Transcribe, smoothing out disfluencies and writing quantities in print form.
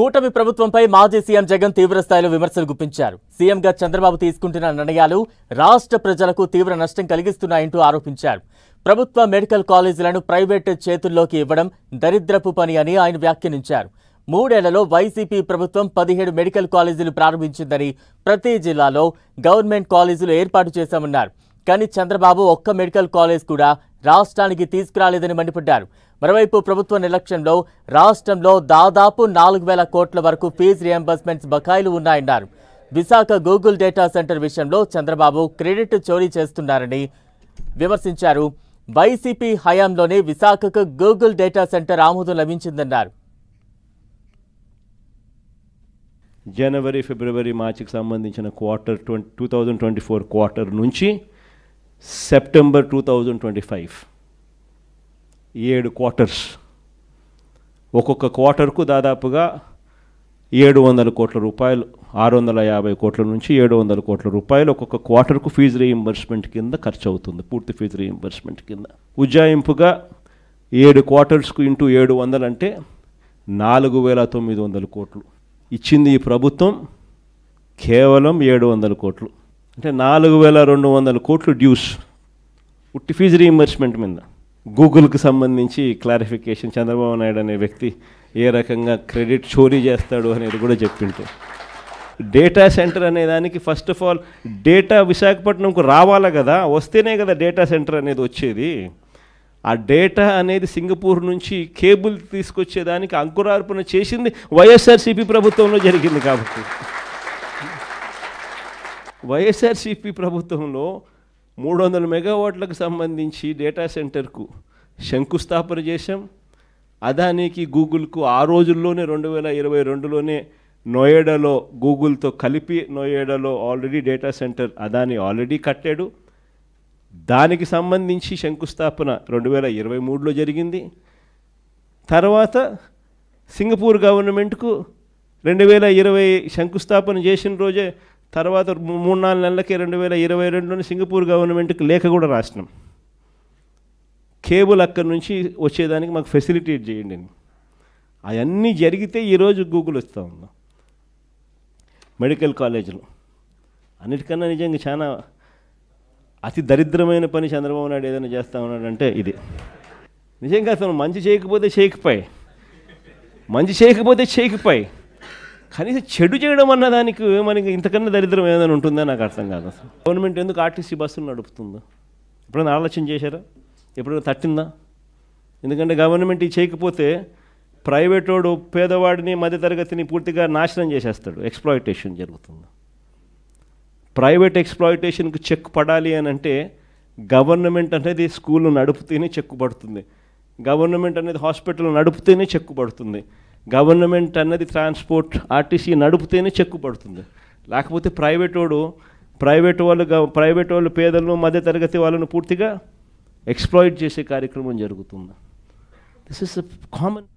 కూటమి ప్రభుత్వంపై మాజీ సీఎం జగన్ తీవ్ర స్థాయిలో విమర్శలు గుప్పించారు. సీఎంగా చంద్రబాబు తీసుకుంటున్న నిర్ణయాలు రాష్ట్ర ప్రజలకు తీవ్ర నష్టం కలిగిస్తున్నాయంటూ ఆరోపించారు. ప్రభుత్వ మెడికల్ కాలేజీలను ప్రైవేట్ చేతుల్లోకి ఇవ్వడం దరిద్రపు పని అని ఆయన వ్యాఖ్యానించారు. 3 ఏళ్లలో వైసీపీ ప్రభుత్వం 17 మెడికల్ కాలేజీలు ప్రారంభించిందని, ప్రతి జిల్లాలో గవర్నమెంట్ కాలేజీలు ఏర్పాటు చేశామన్నారు. కానీ చంద్రబాబు ఒక్క మెడికల్ కాలేజ్ కూడా రాష్ట్రానికి తీసుకురాలేదని మండిపడ్డారు. మరోవైపు ప్రభుత్వ నిర్లక్ష్యంలో రాష్ట్రంలో దాదాపు 4,000 కోట్ల వరకు ఫీజు రియంబర్స్మెంట్స్ బకాయిలు ఉన్నాయన్నారు. విశాఖ గూగుల్ డేటా సెంటర్ విషయంలో చంద్రబాబు క్రెడిట్ చోరీ చేస్తున్నారని విమర్శించారు. వైసీపీ హయాంలోనే విశాఖకు గూగుల్ డేటా సెంటర్ ఆమోదం లభించిందన్నారు. జనవరి, ఫిబ్రవరి, మార్చికి సంబంధించిన క్వార్టర్ 2024 క్వార్టర్ నుంచి సెప్టెంబర్ 2025 7 క్వార్టర్స్, ఒక్కొక్క క్వార్టర్కు దాదాపుగా 700 కోట్ల రూపాయలు, 650 కోట్ల నుంచి 700 కోట్ల రూపాయలు ఒక్కొక్క క్వార్టర్కు ఫీజు రీయింబర్స్మెంట్ కింద ఖర్చు అవుతుంది. పూర్తి ఫీజు రీయింబర్స్మెంట్ కింద ఉజ్జాయింపుగా 7 క్వార్టర్స్కు ఇంటూ 700 అంటే 4,900 కోట్లు ఇచ్చింది ఈ ప్రభుత్వం. కేవలం 700 కోట్లు అంటే 4,200 కోట్లు డ్యూస్ ఉట్టి ఫీజు రీయింబర్స్మెంట్ మీద. గూగుల్కి సంబంధించి క్లారిఫికేషన్, చంద్రబాబు నాయుడు అనే వ్యక్తి ఏ రకంగా క్రెడిట్ చోరీ చేస్తాడు అనేది కూడా చెప్పింటే, డేటా సెంటర్ అనే దానికి ఫస్ట్ ఆఫ్ ఆల్ డేటా విశాఖపట్నంకు రావాలా కదా, వస్తేనే కదా డేటా సెంటర్ అనేది వచ్చేది. ఆ డేటా అనేది సింగపూర్ నుంచి కేబుల్ తీసుకొచ్చేదానికి అంకురార్పణ చేసింది వైఎస్ఆర్సీపీ ప్రభుత్వంలో జరిగింది. కాబట్టి వైఎస్ఆర్సీపీ ప్రభుత్వంలో 300 మెగావాట్లకు సంబంధించి డేటా సెంటర్కు శంకుస్థాపన చేశాం. అదానికి, గూగుల్కు ఆ రోజుల్లోనే 2022లోనే నోయిడాలో గూగుల్తో కలిపి నోయిడాలో already data centre Adani already కట్టాడు. దానికి సంబంధించి శంకుస్థాపన 2023లో జరిగింది. తర్వాత సింగపూర్ గవర్నమెంట్కు 2020 శంకుస్థాపన చేసిన రోజే, తర్వాత 3-4 నెలలకే 2022లోని సింగపూర్ గవర్నమెంట్కి లేఖ కూడా రాసినాం. కేబుల్ అక్కడి నుంచి వచ్చేదానికి మాకు ఫెసిలిటేట్ చేయండి అని. అవన్నీ జరిగితే ఈరోజు గూగుల్ వస్తూ ఉందాం. మెడికల్ కాలేజీలు అన్నిటికన్నా నిజంగా చాలా అతి దరిద్రమైన పని చంద్రబాబు నాయుడు ఏదైనా చేస్తూ ఉన్నాడంటే ఇది. నిజంగా అతను మంచి చేయకపోతే చేయకపోయి కనీసం చెడు చేయడం అన్నదానికి మనకి ఇంతకన్నా దరిద్రం ఏదైనా ఉంటుందో నాకు అర్థం కాదు. అసలు గవర్నమెంట్ ఎందుకు ఆర్టీసీ బస్సులు నడుపుతుందో ఎప్పుడైనా ఆలోచన చేశారా? ఎప్పుడైనా తట్టిందా? ఎందుకంటే గవర్నమెంట్ ఇది చేయకపోతే ప్రైవేట్ వాడు పేదవాడిని, మధ్యతరగతిని పూర్తిగా నాశనం చేసేస్తాడు. ఎక్స్ప్లాయిటేషన్ జరుగుతుంది. ప్రైవేట్ ఎక్స్ప్లాయిటేషన్కి చెక్ పడాలి అని అంటే గవర్నమెంట్ అనేది స్కూల్ నడుపుతూనే చెక్కు పడుతుంది. గవర్నమెంట్ అనేది హాస్పిటల్ నడుపుతూనే చెక్కు పడుతుంది. గవర్నమెంట్ అన్నది ట్రాన్స్పోర్ట్ ఆర్టీసీ నడుపుతూనే చెక్కు పడుతుంది. లేకపోతే ప్రైవేట్ వాళ్ళు పేదలను, మధ్యతరగతి వాళ్ళను పూర్తిగా ఎక్స్ప్లాయిట్ చేసే కార్యక్రమం జరుగుతుంది. This is common.